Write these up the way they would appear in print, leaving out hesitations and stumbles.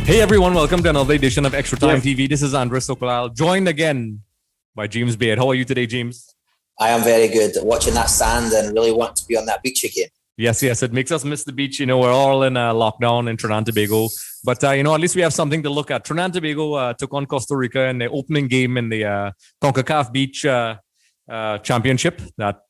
Hey everyone, welcome to another edition of Extra Time TV. This is Andre Sooklal, joined again by James Baird. How are you today, James? I am very good. Watching that sand and really want to be on that beach again. Yes, it makes us miss the beach. We're all in lockdown in Trinidad and Tobago. But, at least we have something to look at. Trinidad and Tobago took on Costa Rica in the opening game in the Concacaf Beach Championship. That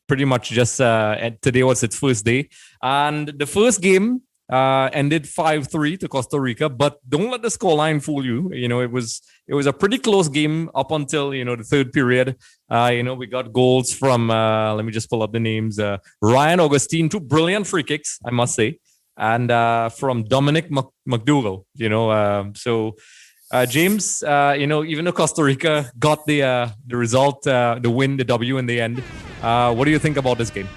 pretty much just today was its first day. And the first game ended 5-3 to Costa Rica, but don't let the scoreline fool you. It was a pretty close game up until the third period. We got goals from let me just pull up the names. Ryan Augustine, two brilliant free kicks, I must say, and from Dominic McDougall. So James, even though Costa Rica got the result, the win, the W in the end, what do you think about this game?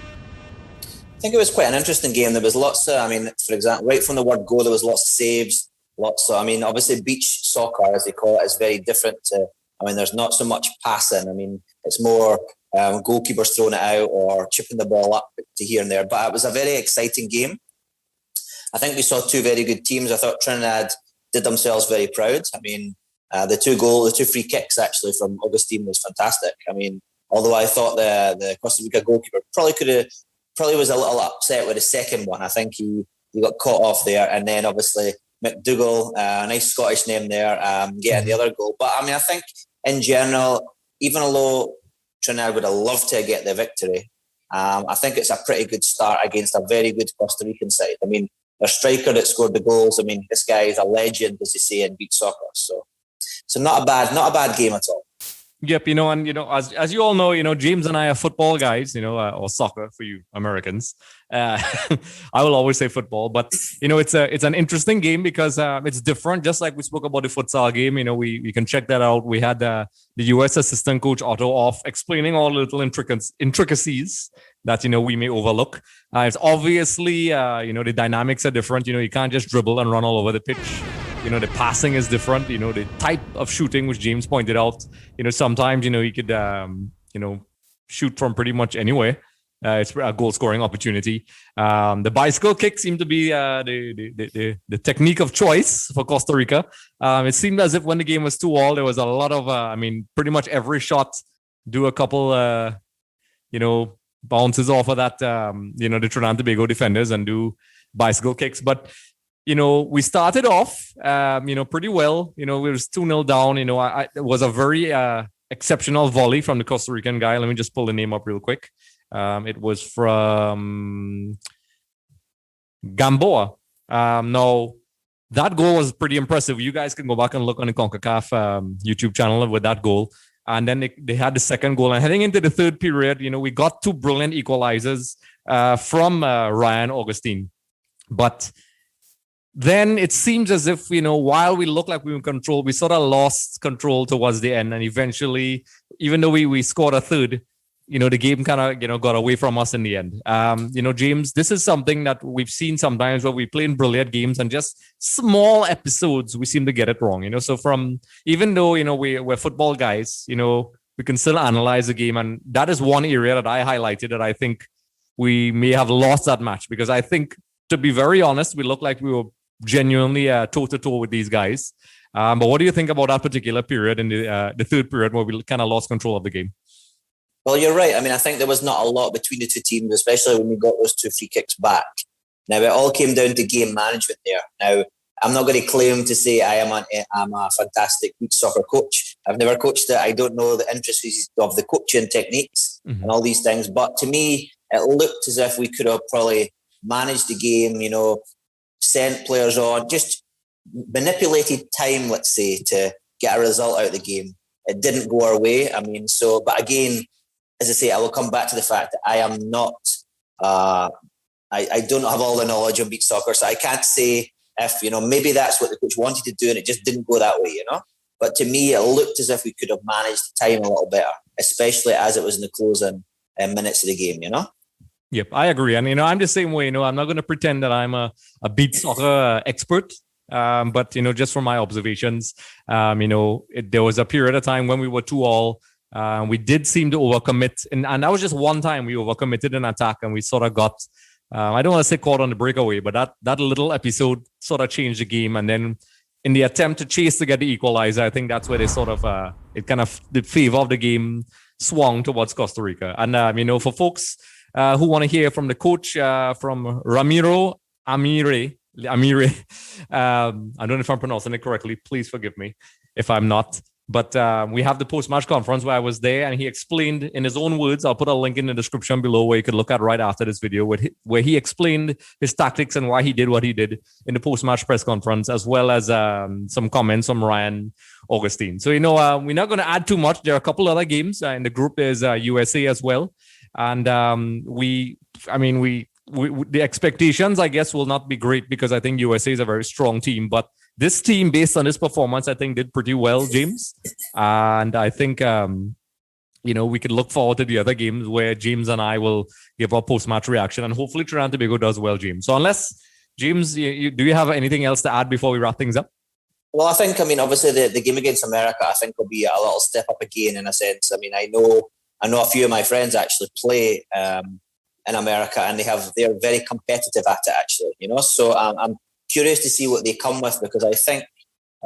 I think it was quite an interesting game. There was lots of, for example, right from the word go, there was lots of saves, obviously beach soccer, as they call it, is very different to, there's not so much passing. It's more goalkeepers throwing it out or chipping the ball up to here and there. But it was a very exciting game. I think we saw two very good teams. I thought Trinidad did themselves very proud. The two free kicks actually from Augustine was fantastic. Although I thought the Costa Rica goalkeeper probably was a little upset with the second one. I think he got caught off there. And then obviously McDougall, a nice Scottish name there, getting the other goal. But I think in general, even although Trinidad would have loved to get the victory, I think it's a pretty good start against a very good Costa Rican side. Their striker that scored the goals, this guy is a legend, as you say, in beach soccer. So not a bad game at all. Yep, as you all know, James and I are football guys, or soccer for you Americans. I will always say football, but it's an interesting game because it's different. Just like we spoke about the futsal game, we can check that out. We had the U.S. assistant coach Otto off explaining all the little intricacies that we may overlook. It's obviously the dynamics are different. You can't just dribble and run all over the pitch. The passing is different. The type of shooting, which James pointed out. Sometimes you could shoot from pretty much anywhere. It's a goal scoring opportunity. The bicycle kick seemed to be the technique of choice for Costa Rica. It seemed as if when the game was 2-2, there was a lot of pretty much every shot do a couple bounces off of that the Trinidad and Tobago defenders and do bicycle kicks, but we started off, pretty well. We was 2-0 down. It was a very exceptional volley from the Costa Rican guy. Let me just pull the name up real quick. It was from Gamboa. Now, that goal was pretty impressive. You guys can go back and look on the Concacaf YouTube channel with that goal. And then they had the second goal. And heading into the third period, we got two brilliant equalizers from Ryan Augustine. But then it seems as if, while we looked like we were in control, we sort of lost control towards the end. And eventually, even though we scored a third, the game kind of, got away from us in the end. James, this is something that we've seen sometimes where we play in brilliant games and just small episodes, we seem to get it wrong. So even though, we're football guys, we can still analyze the game. And that is one area that I highlighted that I think we may have lost that match, because I think, to be very honest, we looked like we were genuinely toe-to-toe with these guys. But what do you think about that particular period in the third period where we kind of lost control of the game? Well, you're right. I think there was not a lot between the two teams, especially when we got those two free kicks back. Now, it all came down to game management there. Now, I'm not going to claim to say I'm a fantastic beach soccer coach. I've never coached it. I don't know the intricacies of the coaching techniques and all these things. But to me, it looked as if we could have probably managed the game, sent players on, just manipulated time, let's say, to get a result out of the game. It didn't go our way. But again, as I say, I will come back to the fact that I am not, I don't have all the knowledge on beach soccer, so I can't say if, maybe that's what the coach wanted to do and it just didn't go that way, But to me, it looked as if we could have managed the time a little better, especially as it was in the closing minutes of the game, Yep, I agree. And, I'm the same way. I'm not going to pretend that I'm a beach soccer expert. But, just from my observations, there was a period of time when we were 2-2. We did seem to overcommit. And that was just one time we overcommitted an attack and we sort of got, I don't want to say caught on the breakaway, but that little episode sort of changed the game. And then in the attempt to chase to get the equalizer, I think that's where they sort of the favor of the game swung towards Costa Rica. And for folks who want to hear from the coach, from Ramiro Amire. I don't know if I'm pronouncing it correctly. Please forgive me if I'm not. But we have the post-match conference where I was there, and he explained in his own words. I'll put a link in the description below where you could look at right after this video, where he explained his tactics and why he did what he did in the post-match press conference, as well as some comments from Ryan Augustine. So, we're not going to add too much. There are a couple other games. In the group is USA as well. And the expectations, I guess, will not be great because I think USA is a very strong team. But this team, based on this performance, I think did pretty well, James. And I think, we could look forward to the other games where James and I will give our post-match reaction. And hopefully Trinidad and Tobago does well, James. So unless, James, do you have anything else to add before we wrap things up? Well, I think, obviously the game against America, I think will be a little step up again in a sense. I know a few of my friends actually play in America, and they're very competitive at it actually, So I'm curious to see what they come with, because I think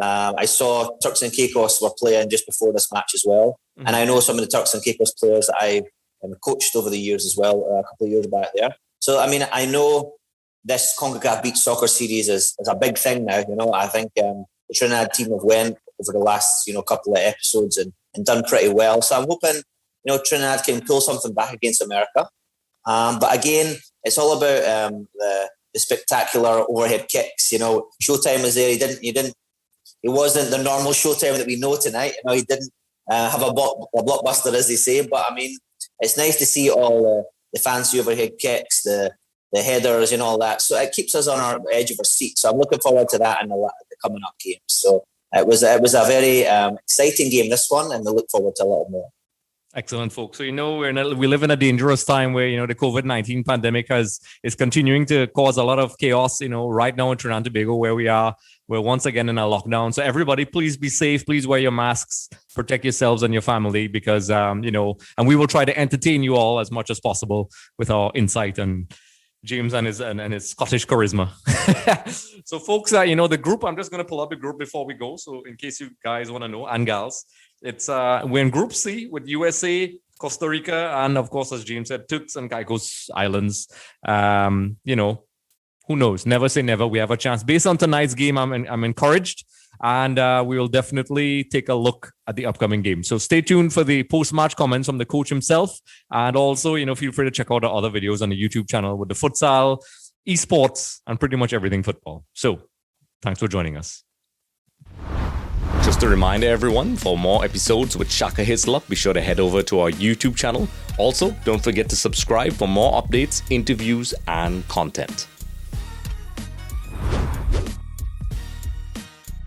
I saw Turks and Caicos were playing just before this match as well. Mm-hmm. And I know some of the Turks and Caicos players that I coached over the years as well, a couple of years back there. So, I know this Concacaf Beach Soccer Series is a big thing now. I think the Trinidad team have went over the last, couple of episodes and done pretty well. So I'm hoping, Trinidad can pull something back against America. But again, it's all about the spectacular overhead kicks. Showtime was there. He wasn't the normal Showtime that we know tonight. He didn't have a blockbuster, as they say. But it's nice to see all the fancy overhead kicks, the headers, and all that. So it keeps us on our edge of our seat. So I'm looking forward to that in the coming up games. So it was a very exciting game, this one, and we look forward to a lot more. Excellent, folks. So, we live in a dangerous time where, the COVID-19 pandemic is continuing to cause a lot of chaos, right now in Trinidad and Tobago, where we're once again in a lockdown. So everybody, please be safe. Please wear your masks, protect yourselves and your family, because, and we will try to entertain you all as much as possible with our insight and James and his Scottish charisma. So, folks, the group, I'm just going to pull up the group before we go. So in case you guys want to know, and gals, it's we're in Group C with USA, Costa Rica, and of course, as James said, Turks and Caicos Islands. Who knows? Never say never. We have a chance. Based on tonight's game, I'm encouraged, and we will definitely take a look at the upcoming game. So stay tuned for the post-match comments from the coach himself, and also, feel free to check out our other videos on the YouTube channel with the futsal, esports, and pretty much everything football. So thanks for joining us. Just a reminder, everyone, for more episodes with Shaka Hislop, be sure to head over to our YouTube channel. Also, don't forget to subscribe for more updates, interviews, and content.